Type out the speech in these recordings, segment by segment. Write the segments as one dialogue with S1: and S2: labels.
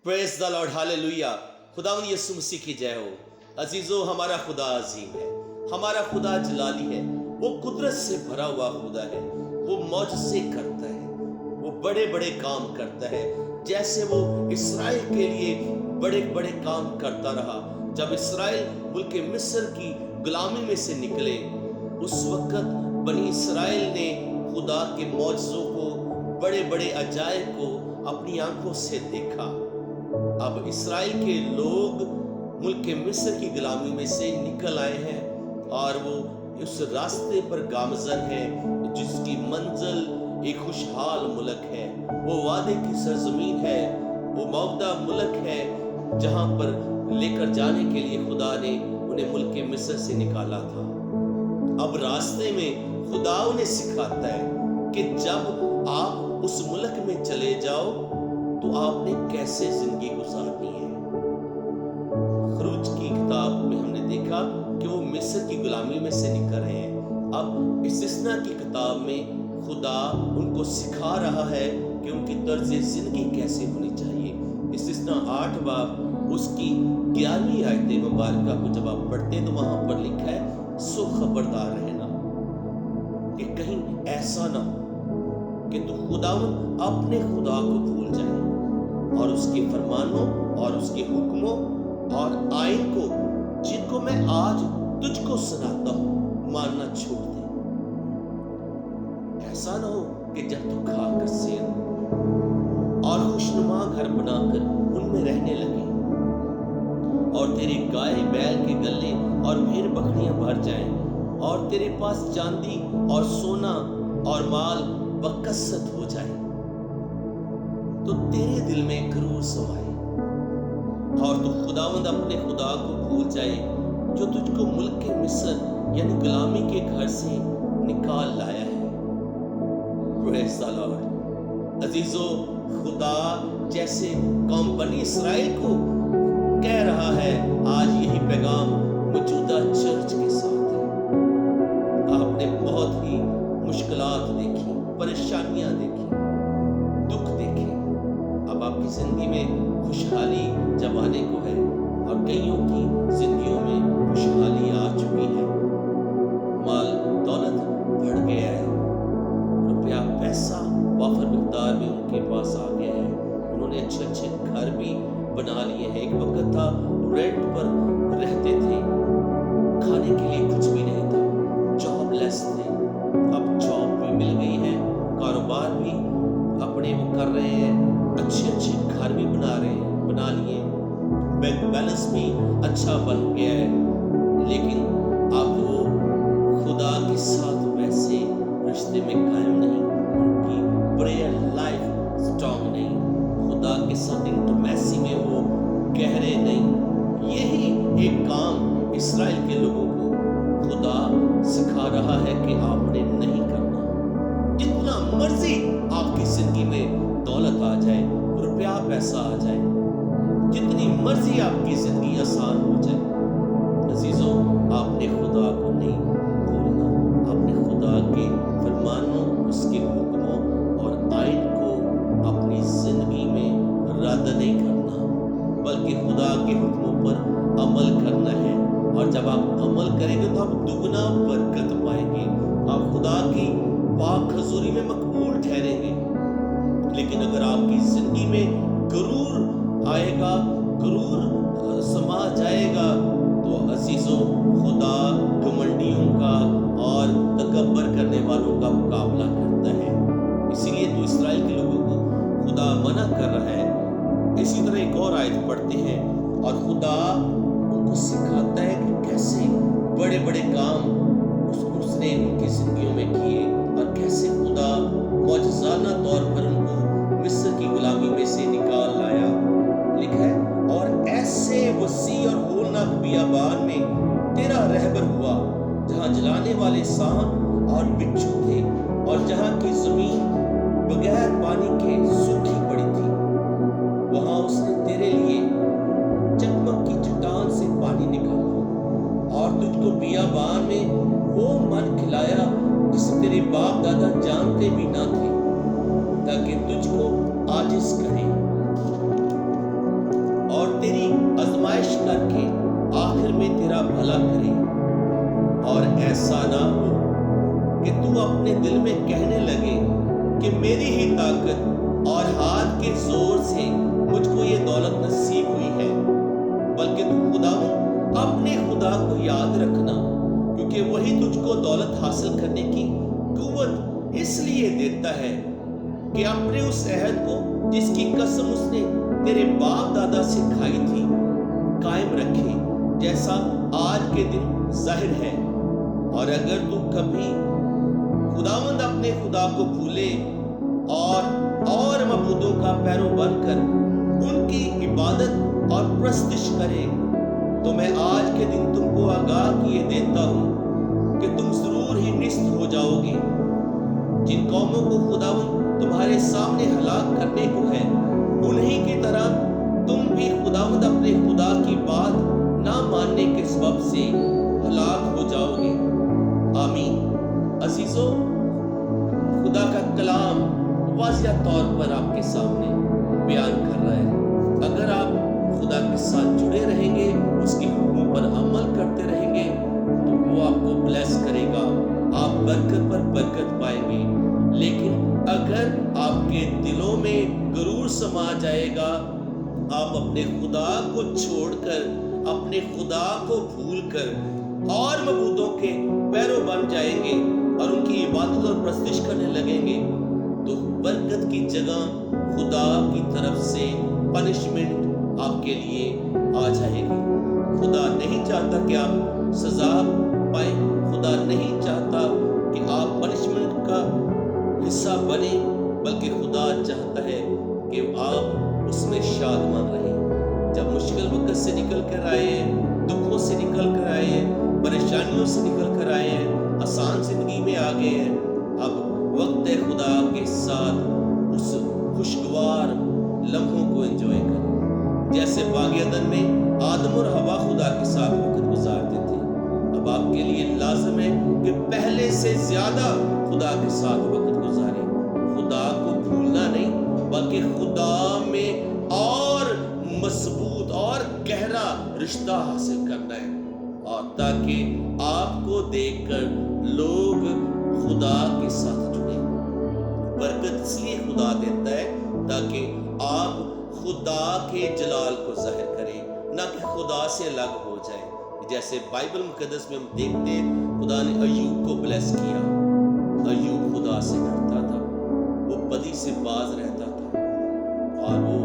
S1: Praise the Lord, hallelujah. खुदावंद यीशु मसीह की जय हो। अजीजों, हमारा खुदा अजीम है, हमारा खुदा जलाली है। वो कुदरत से भरा हुआ खुदा है। वो मौजज़े करता है, वो बड़े बड़े काम करता है। जैसे वो इस्राएल के लिए बड़े बड़े काम करता रहा। जब इस्राएल मुल्क मिस्र की गुलामी में से निकले, उस वक्त बनी इस्राएल ने खुदा के मौजज़ों को, बड़े बड़े अजायब को अपनी आंखों से देखा। अब इस्राएल के लोग मुल्क मिस्र की गुलामी में से निकल आए हैं और वो उस रास्ते पर गामजन है जिसकी मंजिल एक खुशहाल मुल्क है। वो वादे की सरजमीन है, वो मौदा मुल्क है जहां पर लेकर जाने के लिए खुदा ने उन्हें मुल्क मिस्र से निकाला था। अब रास्ते में खुदा उन्हें सिखाता है कि जब आप उस मुल्क में चले जाओ तो आपने कैसे जिंदगी गुजारनी है। खरूज की किताब में हमने देखा कि वो मिस्र की गुलामी में से निकल रहे हैं। अब इस्तिस्ना की किताब में खुदा उनको सिखा रहा है कि उनकी तर्ज जिंदगी कैसे होनी चाहिए। इस्तिस्ना 8 बाब उसकी 11वीं आयत मुबारका को जब आप पढ़ते हैं तो वहां पर लिखा है, सो खबरदार रहना कि कहीं ऐसा ना हो कि तू खुदावंद अपने खुदा को भूल जाए और उसके फरमानों और उसके हुक्मों और आइन को, जिनको मैं आज तुझको सुनाता हूं, मानना छोड़ दे। ऐसा ना हो कि जब तू खाकर सेर और खुशनुमा घर बनाकर उनमें रहने लगे और तेरे गाय बैल के गले और भेड़ बकरियां भर जाएं और तेरे पास चांदी और सोना और माल बकसत हो जाए, तो तेरे दिल में गरूर समाए और तू खुदावंद अपने खुदा को भूल जाए जो तुझको मुल्क के मिस्र यानी गुलामी के घर से निकाल लाया है। Praise the Lord. अजीजों, खुदा जैसे कौम बनी इस्राएल को कह रहा है, आज यही पैगाम मौजूदा चर्च के साथ है। आपने बहुत ही मुश्किलात देखी, परेशानियां देखी, दुख देखे। अब आपकी जिंदगी में खुशहाली जब आने को है और कईयों की जिंदगियों में खुशहाली आ चुकी है। माल दौलत बढ़ गया है, रुपया पैसा वाफर मिकदार में उनके पास आ गया है। उन्होंने अच्छे अच्छे घर भी बना लिए हैं। एक वक्त था रेंट पर रहते थे, खाने के लिए कुछ भी नहीं था, जॉबलेस थे। अब जॉब भी मिल गई है, कारोबार भी अपने वो कर रहे हैं, अच्छे अच्छे घर भी बना लिए, बैंक बैलेंस भी अच्छा बन गया है। लेकिन अब वो खुदा के साथ वैसे रिश्ते में कायम नहीं, उनकी प्रेयर लाइफ स्ट्रांग नहीं, खुदा के साथ इंटीमेसी में वो गहरे नहीं। यही एक काम इस्राएल के लोगों को खुदा सिखा रहा है कि आपने नहीं करना। जितना मर्जी आपकी जिंदगी में दौलत आ जाए, रुपया पैसा आ जाए, जितनी मर्जी आपकी जिंदगी आसान हो जाए, अजीजों, आपने खुदा को नहीं भूलना। आपने खुदा के फरमानों, उसके हुक्मों और आइन को अपनी जिंदगी में रद्द नहीं करना, बल्कि खुदा के हुक्मों पर अमल करना है। और जब आप अमल करेंगे तो आप दुगना बरकत पाएंगे, आप खुदा की पाक हजूरी में मकबूल ठहरेंगे। लेकिन अगर आपकी जिंदगी में गरूर आएगा, गरूर समा जाएगा, तो अजीजों, खुदा घमंडियों का और तकब्बर करने वालों का मुकाबला करता है। इसीलिए तो इस्राएल के लोगों को खुदा मना कर रहा है। इसी तरह एक और आयत पढ़ते हैं और खुदा उनको सिखाता है कि कैसे बड़े बड़े काम उसने उनकी जिंदगियों में किए और कैसे खुदा मौजज़ाना तौर पर उनको मिस्र की गुलामी में से निकाल लाया। लिखा है, और ऐसे वसी और होलनाक बियाबान में तेरा रहबर हुआ जहां जलाने वाले सांप और बिच्छू थे और जहां की जमीन बगैर पानी के सूखी पड़ी थी। वहां उसने तेरे लिए चकमक की चट्टान से पानी निकाला और तुझको बियाबान में वो मन खिलाया जिसे तेरे बाप दादा जानते भी ना थे, ताकि तुझको आजिज करे। अपने दिल में कहने लगे कि मेरी ही ताकत और हाथ के जोर से मुझको ये दौलत नसीब हुई है, बल्कि तुम खुदावंद अपने खुदा को याद रखना, क्योंकि वही तुझको दौलत हासिल करने की कुव्वत इसलिए देता है कि अपने उस अहद को जिसकी कसम उसने तेरे बाप दादा से खाई थी कायम रखे, जैसा आज के दिन जाहिर है। और अगर तू कभी खुदावंद अपने खुदा को भूले और मबूदों का पैरो बनकर उनकी इबादत और प्रस्तिश करे, तो मैं आज के दिन तुमको आगाह किए देता हूं कि तुम जरूर ही निस्त हो जाओगे। जिन कौमों को खुदावंद तुम्हारे सामने हलाक करने को है, उन्हीं की तरह तुम भी खुदावंद अपने खुदा की बात ना मानने के सबब से हलाक हो जाओगे। आमीन। अजीजों, खुदा का कलाम वाज़िह तौर पर आपके सामने बयान कर रहा है। अगर आप खुदा के साथ जुड़े रहेंगे, उसके हुक्मों पर अमल करते रहेंगे, तो वो आपको ब्लेस करेगा, आप बरकत पर बरकत पाएंगे। लेकिन अगर आपके दिलों में गुरूर समा जाएगा, आप अपने खुदा को छोड़कर, अपने खुदा को भूलकर और मबूदों के पैरों बन जाएंगे और उनकी इबादत और प्रस्तिश करने लगेंगे, तो बरकत की जगह खुदा की तरफ से पनिशमेंट आपके लिए आ जाएगी। खुदा नहीं चाहता कि आप सजा पाए, खुदा नहीं चाहता कि आप पनिशमेंट का हिस्सा बने, बल्कि खुदा चाहता है कि आप उसमें शादमान रहें। जब मुश्किल वक्त से निकल कर आए हैं, दुखों से निकल कर आए हैं, परेशानियों से निकल कर आए हैं, आसान जिंदगी में आ गए हैं, अब वक्त है खुदा के साथ उस खुशगवार लम्हों को एंजॉय करें। जैसे बाग़ अदन में आदम और हवा खुदा के साथ वक्त गुजारते थे, अब आपके लिए लाज़िम है कि पहले से ज्यादा खुदा के साथ वक्त गुजारें। खुदा को भूलना नहीं, बल्कि खुदा में और मजबूत और गहरा रिश्ता हासिल करना है, और ताकि आपको देखकर लोग खुदा के साथ जुड़े। बरकत इसलिए खुदा देता है ताकि आप खुदा के जलाल को जाहिर करें, ना कि खुदा से अलग हो जाए। जैसे बाइबल मुकद्दस में हम देखते हैं, खुदा ने अय्यूब को ब्लेस किया। अय्यूब खुदा से डरता था, वो बदी से बाज रहता था, और वो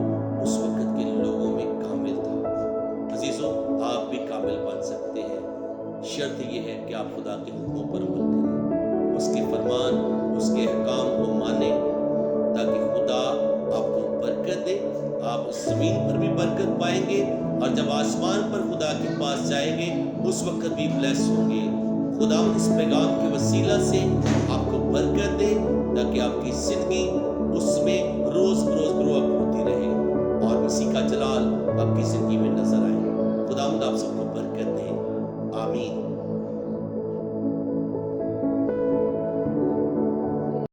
S1: उस वक्त के लोगों में कामिल था। अजीजों, आप भी कामिल बन सकते हैं। शर्त ये है कि आप खुदा के हुक्मों पर अमल करें, उसके फरमान, उसके अहकाम को माने, ताकि खुदा आपको बरकत दे। आप जमीन पर भी बरकत पाएंगे, और जब आसमान पर खुदा के पास जाएंगे, उस वक्त भी ब्लेस होंगे। खुदा इस पैगाम के वसीला से आपको बरकत दे, ताकि आपकी जिंदगी उसमें रोज बरोज ग्रो अप होती रहे और इसी का जलाल आपकी जिंदगी में नजर आए। खुदा आप सबको बरकत दे। आमीन।